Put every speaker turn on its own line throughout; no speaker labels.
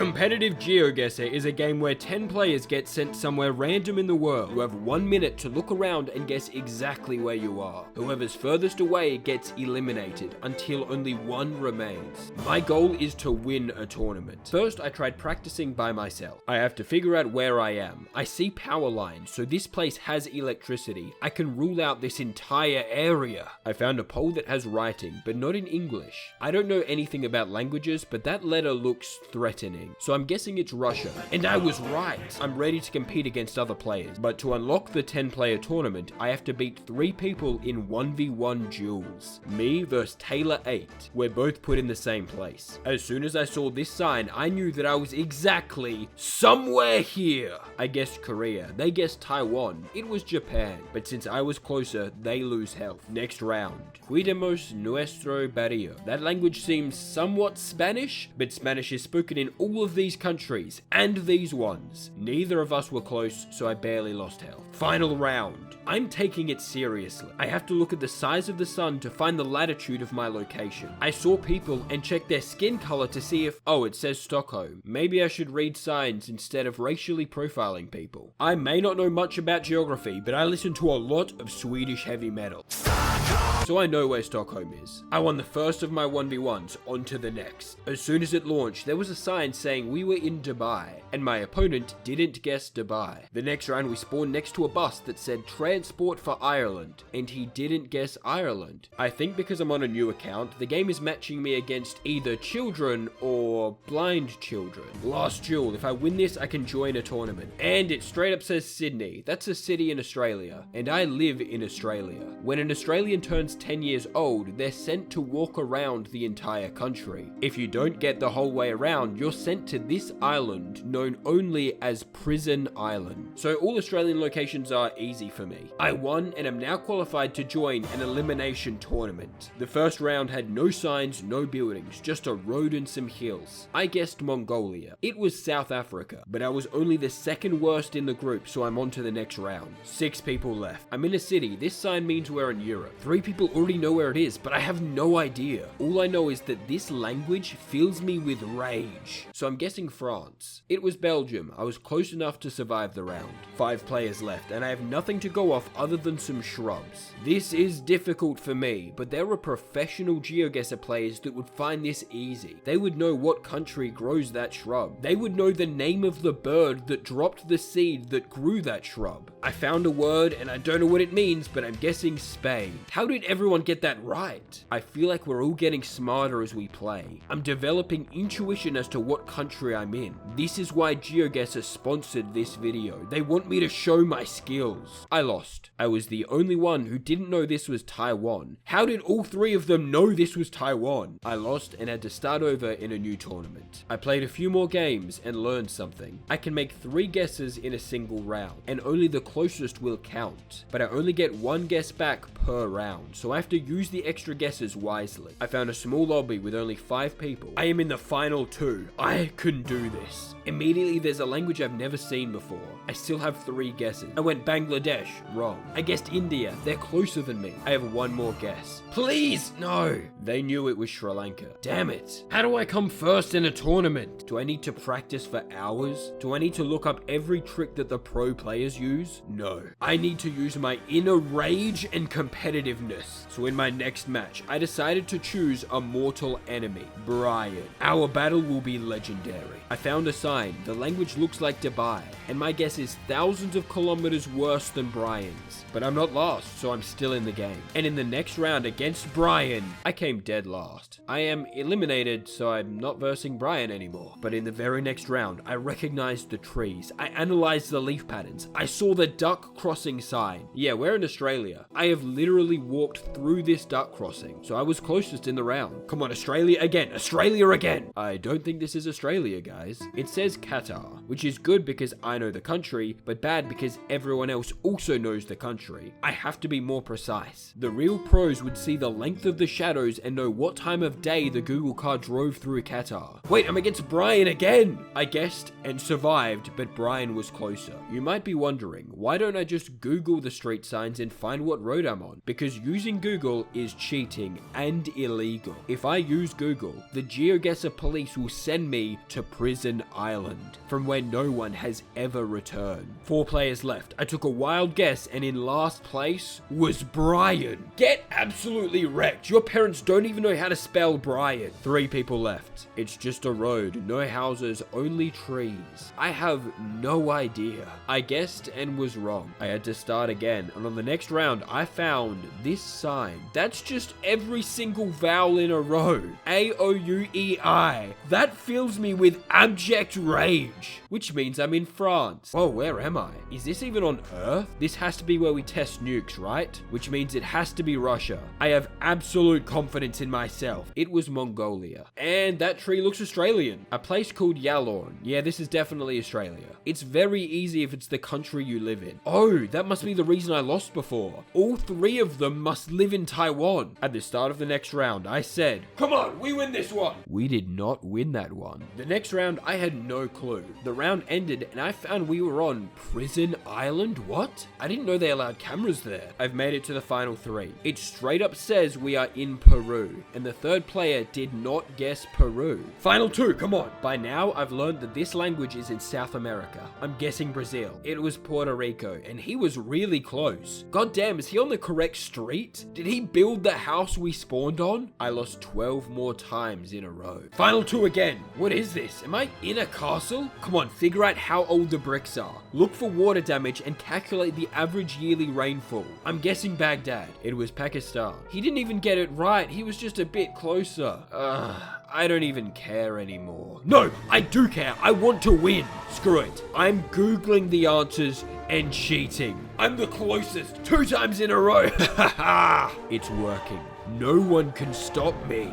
Competitive GeoGuessr is a game where 10 players get sent somewhere random in the world. You have 1 minute to look around and guess exactly where you are. Whoever's furthest away gets eliminated until only one remains. My goal is to win a tournament. First, I tried practicing by myself. I have to figure out where I am. I see power lines, so this place has electricity. I can rule out this entire area. I found a pole that has writing, but not in English. I don't know anything about languages, but that letter looks threatening. So I'm guessing it's Russia. And I was right. I'm ready to compete against other players. But to unlock the 10-player tournament, I have to beat 3 people in 1v1 duels. Me versus Taylor 8. We're both put in the same place. As soon as I saw this sign, I knew that I was exactly somewhere here. I guessed Korea. They guessed Taiwan. It was Japan. But since I was closer, they lose health. Next round. Cuidemos nuestro barrio. That language seems somewhat Spanish, but Spanish is spoken in all of these countries, and these ones. Neither of us were close, so I barely lost health. Final round. I'm taking it seriously. I have to look at the size of the sun to find the latitude of my location. I saw people and checked their skin color to see if, oh, it says Stockholm. Maybe I should read signs instead of racially profiling people. I may not know much about geography, but I listen to a lot of Swedish heavy metal. So I know where Stockholm is. I won the first of my 1v1s, on to the next. As soon as it launched, there was a sign saying we were in Dubai, and my opponent didn't guess Dubai. The next round we spawned next to a bus that said Transport for Ireland, and he didn't guess Ireland. I think because I'm on a new account, the game is matching me against either children or blind children. Last duel, if I win this, I can join a tournament. And it straight up says Sydney. That's a city in Australia, and I live in Australia. When an Australian turns 10 years old, they're sent to walk around the entire country. If you don't get the whole way around, you're sent to this island known only as Prison Island. So all Australian locations are easy for me. I won and am now qualified to join an elimination tournament. The first round had no signs, no buildings, just a road and some hills. I guessed Mongolia. It was South Africa, but I was only the second worst in the group, so I'm on to the next round. 6 people left. I'm in a city. This sign means we're in Europe. 3 people already know where it is, but I have no idea. All I know is that this language fills me with rage. So I'm guessing France. It was Belgium. I was close enough to survive the round. 5 players left, and I have nothing to go off other than some shrubs. This is difficult for me, but there are professional GeoGuessr players that would find this easy. They would know what country grows that shrub. They would know the name of the bird that dropped the seed that grew that shrub. I found a word, and I don't know what it means, but I'm guessing Spain. How did everyone get that right? I feel like we're all getting smarter as we play. I'm developing intuition as to what country I'm in. This is why GeoGuessr sponsored this video. They want me to show my skills. I lost. I was the only one who didn't know this was Taiwan. How did all 3 of them know this was Taiwan? I lost and had to start over in a new tournament. I played a few more games and learned something. I can make 3 guesses in a single round, and only the closest will count. But I only get 1 guess back per round, so I have to use the extra guesses wisely. I found a small lobby with only 5 people. I am in the final 2. I can do this. Immediately there's a language I've never seen before. I still have 3 guesses. I went Bangladesh, wrong. I guessed India, they're closer than me. I have 1 more guess. Please, no. They knew it was Sri Lanka. Damn it. How do I come first in a tournament? Do I need to practice for hours? Do I need to look up every trick that the pro players use? No. I need to use my inner rage and competitiveness. So in my next match, I decided to choose a mortal enemy, Brian. Our battle will be legendary. I found a sign. The language looks like Dubai, and my guess is thousands of kilometers worse than Brian's. But I'm not lost, so I'm still in the game. And in the next round against Brian, I came dead last. I am eliminated, so I'm not versing Brian anymore. But in the very next round, I recognized the trees. I analyzed the leaf patterns. I saw the duck crossing sign. Yeah, we're in Australia. I have literally walked through this duck crossing, so I was closest in the round. Come on, Australia again. Australia again. I don't think this is Australia, guys. It says Qatar, which is good because I know the country, but bad because everyone else also knows the country. I have to be more precise. The real pros would see the length of the shadows and know what time of day the Google car drove through Qatar. Wait, I'm against Brian again! I guessed and survived, but Brian was closer. You might be wondering, why don't I just Google the street signs and find what road I'm on? Because using using Google is cheating and illegal. If I use Google, the GeoGuessr police will send me to Prison Island, from where no one has ever returned. 4 players left. I took a wild guess, and in last place was Brian. Get absolutely wrecked. Your parents don't even know how to spell Brian. 3 people left. It's just a road, no houses, only trees. I have no idea. I guessed and was wrong. I had to start again, and on the next round, I found this sign. That's just every single vowel in a row. A-O-U-E-I. That fills me with abject rage, which means I'm in France. Whoa, where am I? Is this even on Earth? This has to be where we test nukes, right? Which means it has to be Russia. I have absolute confidence in myself. It was Mongolia. And that tree looks Australian. A place called Yalorn. Yeah, this is definitely Australia. It's very easy if it's the country you live in. Oh, that must be the reason I lost before. All 3 of them must live in Taiwan. At the start of the next round, I said, come on, we win this one. We did not win that one. The next round, I had no clue. The round ended and I found we were on Prison Island. What? I didn't know they allowed cameras there. I've made it to the final 3. It straight up says we are in Peru, and the 3rd player did not guess Peru. Final 2, come on. By now, I've learned that this language is in South America. I'm guessing Brazil. It was Puerto Rico, and he was really close. God damn, is he on the correct street? Did he build the house we spawned on? I lost 12 more times in a row. Final 2 again. What is this? Am I in a castle? Come on, figure out how old the bricks are. Look for water damage and calculate the average yearly rainfall. I'm guessing Baghdad. It was Pakistan. He didn't even get it right. He was just a bit closer. I don't even care anymore. No, I do care. I want to win. Screw it. I'm Googling the answers and cheating. I'm the closest 2 times in a row. It's working. No one can stop me.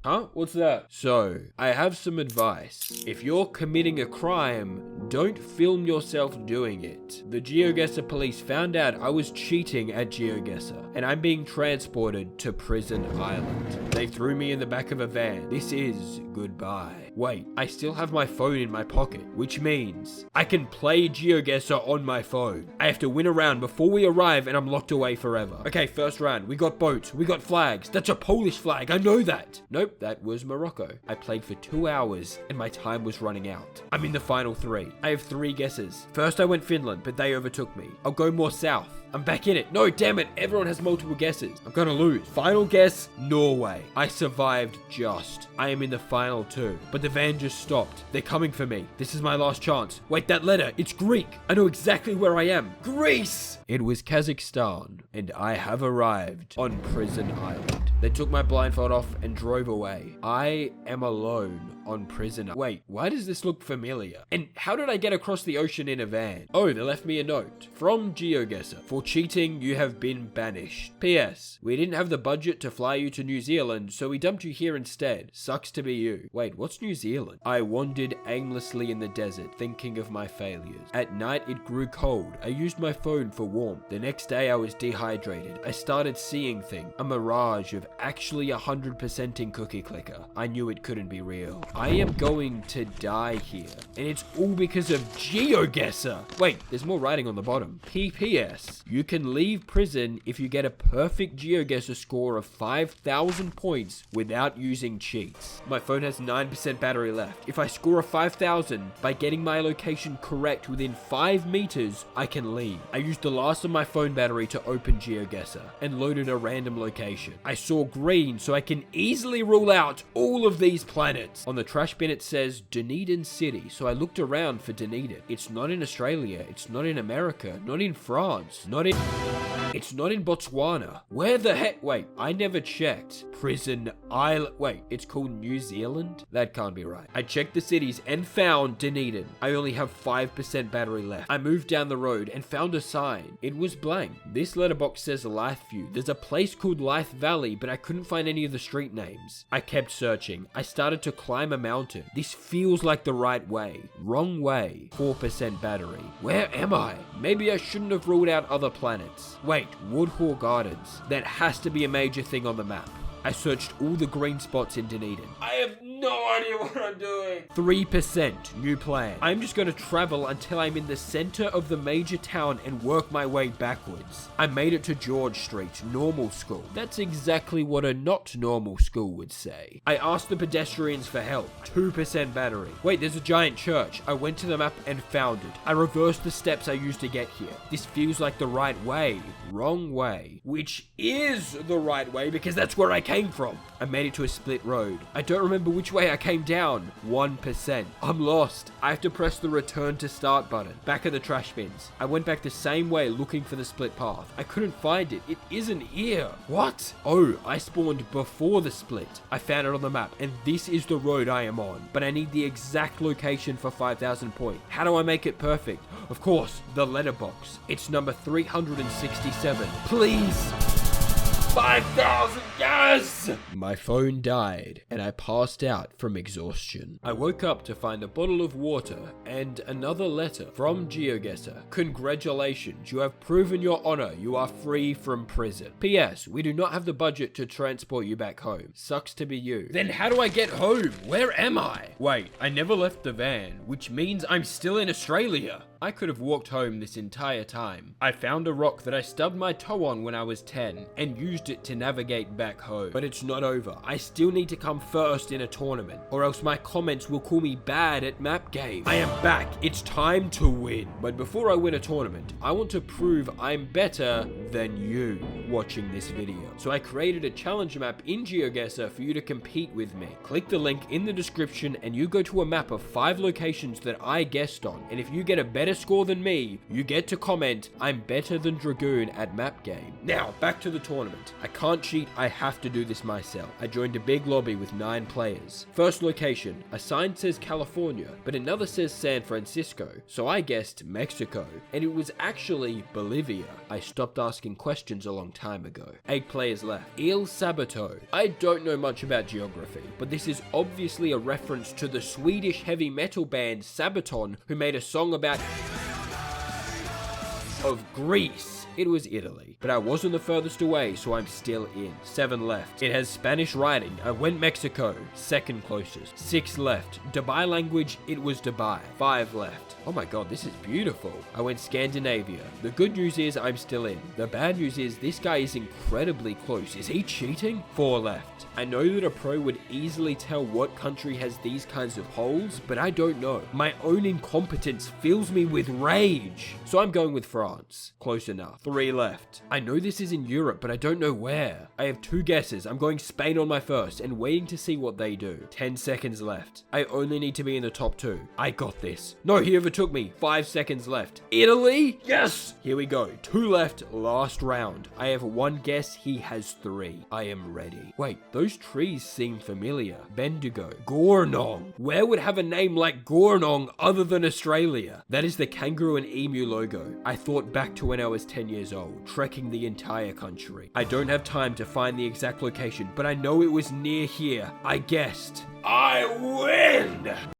Huh? What's that? So, I have some advice. If you're committing a crime, don't film yourself doing it. The GeoGuessr police found out I was cheating at GeoGuessr, and I'm being transported to Prison Island. They threw me in the back of a van. This is goodbye. Wait, I still have my phone in my pocket, which means I can play GeoGuessr on my phone. I have to win a round before we arrive, and I'm locked away forever. Okay, first round. We got boats. We got flags. That's a Polish flag. I know that. Nope. That was Morocco. I played for 2 hours and my time was running out. I'm in the final 3. I have 3 guesses. First I went Finland, but they overtook me. I'll go more south. I'm back in it. No, damn it. Everyone has multiple guesses. I'm gonna lose. Final guess, Norway. I survived just. I am in the final 2, but the van just stopped. They're coming for me. This is my last chance. Wait, that letter, it's Greek. I know exactly where I am. Greece! It was Kazakhstan, and I have arrived on Prison Island. They took my blindfold off and drove away. I am alone on Prison. Wait, why does this look familiar? And how did I get across the ocean in a van? Oh, they left me a note. From GeoGuessr. For cheating, you have been banished. P.S. We didn't have the budget to fly you to New Zealand, so we dumped you here instead. Sucks to be you. Wait, what's New Zealand? I wandered aimlessly in the desert, thinking of my failures. At night, it grew cold. I used my phone for warmth. The next day, I was dehydrated. I started seeing things. A mirage of actually 100%ing Cookie Clicker. I knew it couldn't be real. I am going to die here. And it's all because of GeoGuessr. Wait, there's more writing on the bottom. P.P.S. You can leave prison if you get a perfect GeoGuessr score of 5,000 points without using cheats. My phone has 9% battery left. If I score a 5,000 by getting my location correct within 5 meters, I can leave. I used the last of my phone battery to open GeoGuessr and loaded a random location. I saw green, so I can easily rule out all of these planets. On the trash bin it says Dunedin City, so I looked around for Dunedin. It's not in Australia, it's not in America, not in France, it's not in Botswana. Where the heck? Wait, I never checked. Prison Island. Wait, it's called New Zealand? That can't be right. I checked the cities and found Dunedin. I only have 5% battery left. I moved down the road and found a sign. It was blank. This letterbox says Lytheview. There's a place called Lythe Valley, but I couldn't find any of the street names. I kept searching. I started to climb a mountain. This feels like the right way. Wrong way. 4% battery. Where am I? Maybe I shouldn't have ruled out other planets. Wait, Woodhall Gardens. That has to be a major thing on the map. I searched all the green spots in Dunedin. I have no idea what I'm doing. 3%, new plan. I'm just gonna travel until I'm in the center of the major town and work my way backwards. I made it to George Street, normal school. That's exactly what a not normal school would say. I asked the pedestrians for help. 2% battery. Wait, there's a giant church. I went to the map and found it. I reversed the steps I used to get here. This feels like the right way. Wrong way. Which is the right way because that's where I came from. I made it to a split road. I don't remember which way I came down. 1%. I'm lost. I have to press the return to start button. Back at the trash bins. I went back the same way looking for the split path. I couldn't find it. It isn't here. What? Oh, I spawned before the split. I found it on the map and this is the road I am on. But I need the exact location for 5,000 points. How do I make it perfect? Of course, the letterbox. It's number 367. Please. 5,000, yes! My phone died and I passed out from exhaustion. I woke up to find a bottle of water and another letter from GeoGuessr. Congratulations, you have proven your honor. You are free from prison. P.S. We do not have the budget to transport you back home. Sucks to be you. Then how do I get home? Where am I? Wait, I never left the van, which means I'm still in Australia. I could have walked home this entire time. I found a rock that I stubbed my toe on when I was 10 and used it to navigate back home. But it's not over. I still need to come first in a tournament or else my comments will call me bad at map game. I am back. It's time to win. But before I win a tournament, I want to prove I'm better than you watching this video. So I created a challenge map in GeoGuessr for you to compete with me. Click the link in the description and you go to a map of 5 locations that I guessed on. And if you get a better score than me, you get to comment, I'm better than Dragoon at map game. Now, back to the tournament. I can't cheat, I have to do this myself. I joined a big lobby with 9 players. First location, a sign says California, but another says San Francisco, so I guessed Mexico, and it was actually Bolivia. I stopped asking questions a long time ago. 8 players left. El Sabato. I don't know much about geography, but this is obviously a reference to the Swedish heavy metal band Sabaton, who made a song about of Greece. It was Italy, but I wasn't the furthest away, so I'm still in. 7 left. It has Spanish writing. I went Mexico, second closest. 6 left. Dubai language, it was Dubai. 5 left. Oh my god, this is beautiful. I went Scandinavia. The good news is I'm still in. The bad news is this guy is incredibly close. Is he cheating? 4 left. I know that a pro would easily tell what country has these kinds of holes, but I don't know. My own incompetence fills me with rage. So I'm going with France. Close enough. 3 left. I know this is in Europe, but I don't know where. I have 2 guesses. I'm going Spain on my first and waiting to see what they do. 10 seconds left. I only need to be in the top 2. I got this. No, he overtook me. 5 seconds left. Italy? Yes! Here we go. 2 left. Last round. I have 1 guess. He has 3. I am ready. Wait, those trees seem familiar. Bendigo. Gornong. Where would have a name like Gornong other than Australia? That is the kangaroo and emu logo. I thought back to when I was 10 years old, trekking the entire country. I don't have time to find the exact location, but I know it was near here. I guessed. I win!